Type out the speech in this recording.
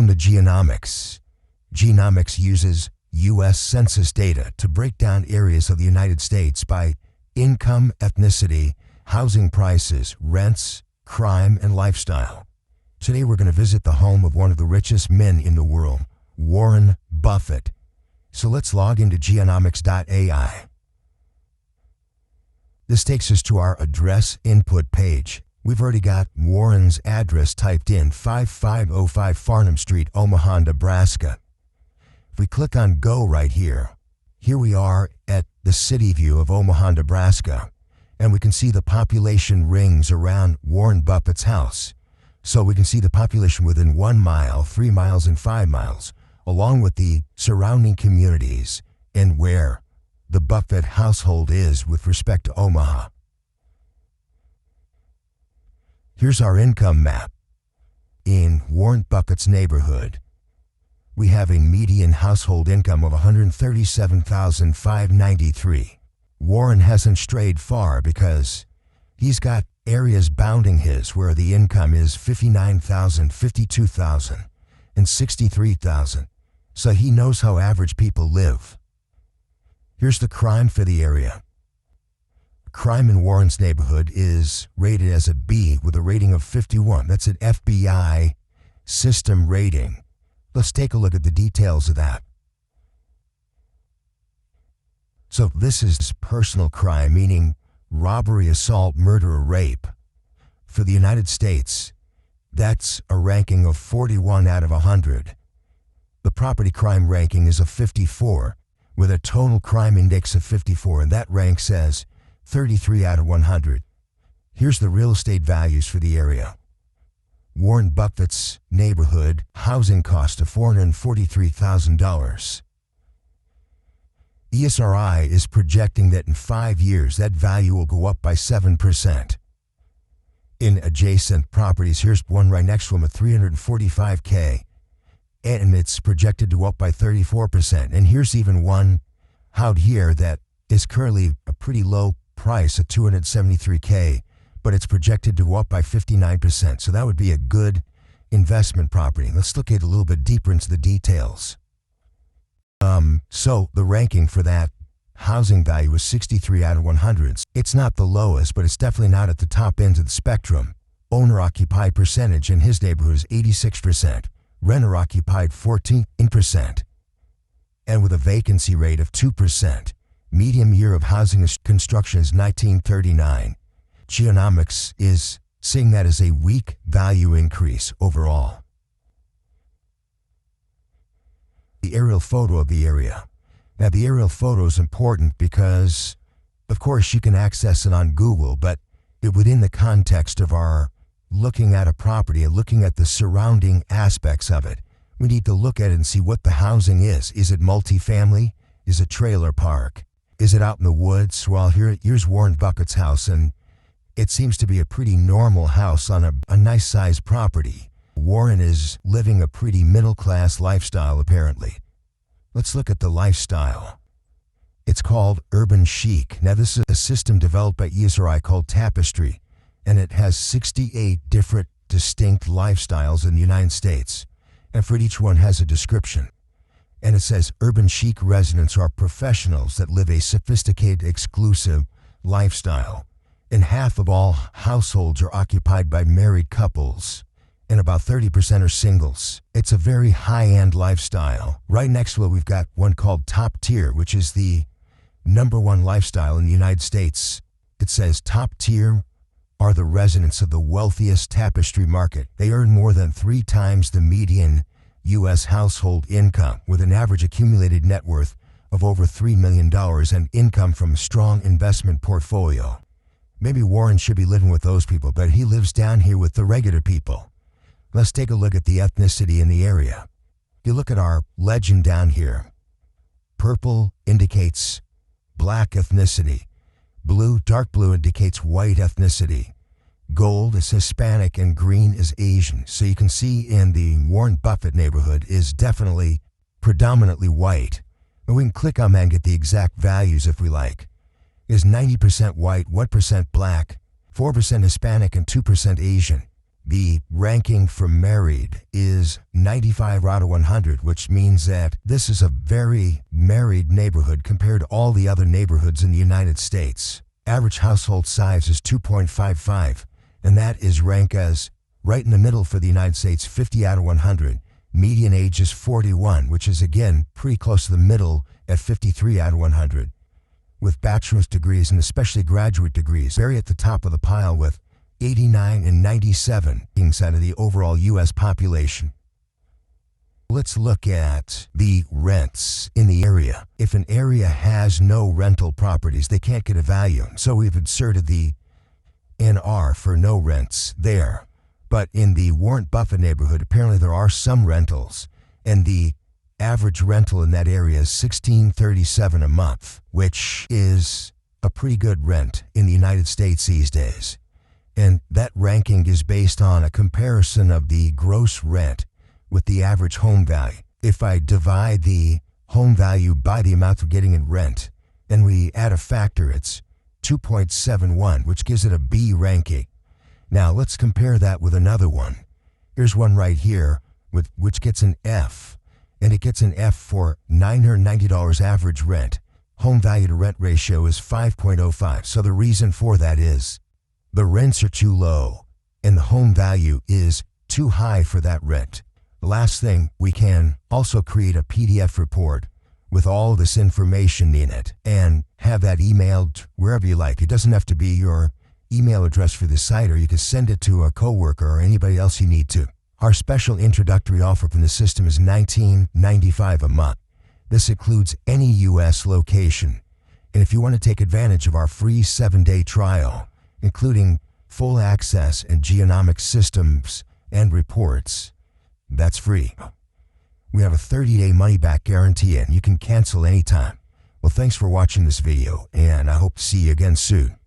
Welcome to Geonomics. Geonomics uses US Census Data to break down areas of the United States by income, ethnicity, housing prices, rents, crime, and lifestyle. Today we're going to visit the home of one of the richest men in the world, Warren Buffett. So let's log into geonomics.ai. This takes us to our address input page. We've already got Warren's address typed in, 5505 Farnham Street, Omaha, Nebraska. If we click on Go right here we are at the city view of Omaha, Nebraska, and we can see the population rings around Warren Buffett's house. So we can see the population within 1 mile, 3 miles, and 5 miles, along with the surrounding communities and where the Buffett household is with respect to Omaha. Here's our income map. In Warren Buffett's neighborhood, we have a median household income of $137,593. Warren hasn't strayed far because he's got areas bounding his where the income is $59,000, $52,000, and $63,000. So he knows how average people live. Here's the crime for the area. Crime in Warren's neighborhood is rated as a B with a rating of 51. That's an FBI system rating. Let's take a look at the details of that. So this is personal crime, meaning robbery, assault, murder, or rape. For the United States, that's a ranking of 41 out of 100. The property crime ranking is a 54 with a total crime index of 54, and that ranks as 33 out of 100. Here's the real estate values for the area. Warren Buffett's neighborhood housing cost of $443,000. ESRI is projecting that in 5 years that value will go up by 7%. In adjacent properties, here's one right next to him at $345K, and it's projected to go up by 34%. And here's even one out here that is currently a pretty low price at $273K, but it's projected to go up by 59%. So that would be a good investment property. Let's look at a little bit deeper into the details. So the ranking for that housing value is 63 out of 100. It's not the lowest, but it's definitely not at the top end of the spectrum. Owner-occupied percentage in his neighborhood is 86%. Renter-occupied 14%. And with a vacancy rate of 2%. Median year of housing construction is 1939. Geonomics is seeing that as a weak value increase overall. The aerial photo of the area. Now the aerial photo is important because, of course, you can access it on Google, but within the context of our looking at a property and looking at the surrounding aspects of it, we need to look at it and see what the housing is. Is it multifamily? Is it trailer park? Is it out in the woods? Well, here's Warren Buffett's house, and it seems to be a pretty normal house on a nice sized property. Warren is living a pretty middle-class lifestyle, apparently. Let's look at the lifestyle. It's called urban chic. Now, this is a system developed by ESRI called Tapestry, and it has 68 different distinct lifestyles in the United States, and for each one has a description. And it says urban chic residents are professionals that live a sophisticated, exclusive lifestyle. And half of all households are occupied by married couples, and about 30% are singles. It's a very high-end lifestyle. Right next to it, we've got one called Top Tier, which is the #1 lifestyle in the United States. It says top tier are the residents of the wealthiest Tapestry market. They earn more than 3 times the median U.S. household income, with an average accumulated net worth of over $3 million and income from a strong investment portfolio. Maybe Warren should be living with those people, but he lives down here with the regular people. Let's take a look at the ethnicity in the area. If you look at our legend down here, purple indicates black ethnicity. Dark blue indicates white ethnicity. Gold is Hispanic and green is Asian. So you can see in the Warren Buffett neighborhood is definitely predominantly white. And we can click on that and get the exact values if we like. It is 90% white, 1% black, 4% Hispanic, and 2% Asian. The ranking for married is 95 out of 100, which means that this is a very married neighborhood compared to all the other neighborhoods in the United States. Average household size is 2.55, and that is ranked as right in the middle for the United States, 50 out of 100. Median age is 41, which is again pretty close to the middle at 53 out of 100. With bachelor's degrees and especially graduate degrees, very at the top of the pile with 89 and 97 out of the overall U.S. population. Let's look at the rents in the area. If an area has no rental properties, they can't get a value. So we've inserted the NR for no rents there. But in the Warren Buffett neighborhood, apparently there are some rentals, and the average rental in that area is $16.37 a month, which is a pretty good rent in the United States these days. And that ranking is based on a comparison of the gross rent with the average home value. If I divide the home value by the amount we're getting in rent, and we add a factor, it's 2.71, which gives it a B ranking. Now let's compare that with another one. Here's one right here, which gets an F, and it gets an F for $990 average rent. Home value to rent ratio is 5.05. So the reason for that is the rents are too low, and the home value is too high for that rent. The last thing, we can also create a PDF report with all this information in it and have that emailed wherever you like. It doesn't have to be your email address for the site, or you can send it to a coworker or anybody else you need to. Our special introductory offer from the system is $19.95 a month. This includes any U.S. location. And if you want to take advantage of our free 7-day trial, including full access and Geonomics systems and reports, that's free. We have a 30-day money-back guarantee, and you can cancel anytime. Well, thanks for watching this video, and I hope to see you again soon.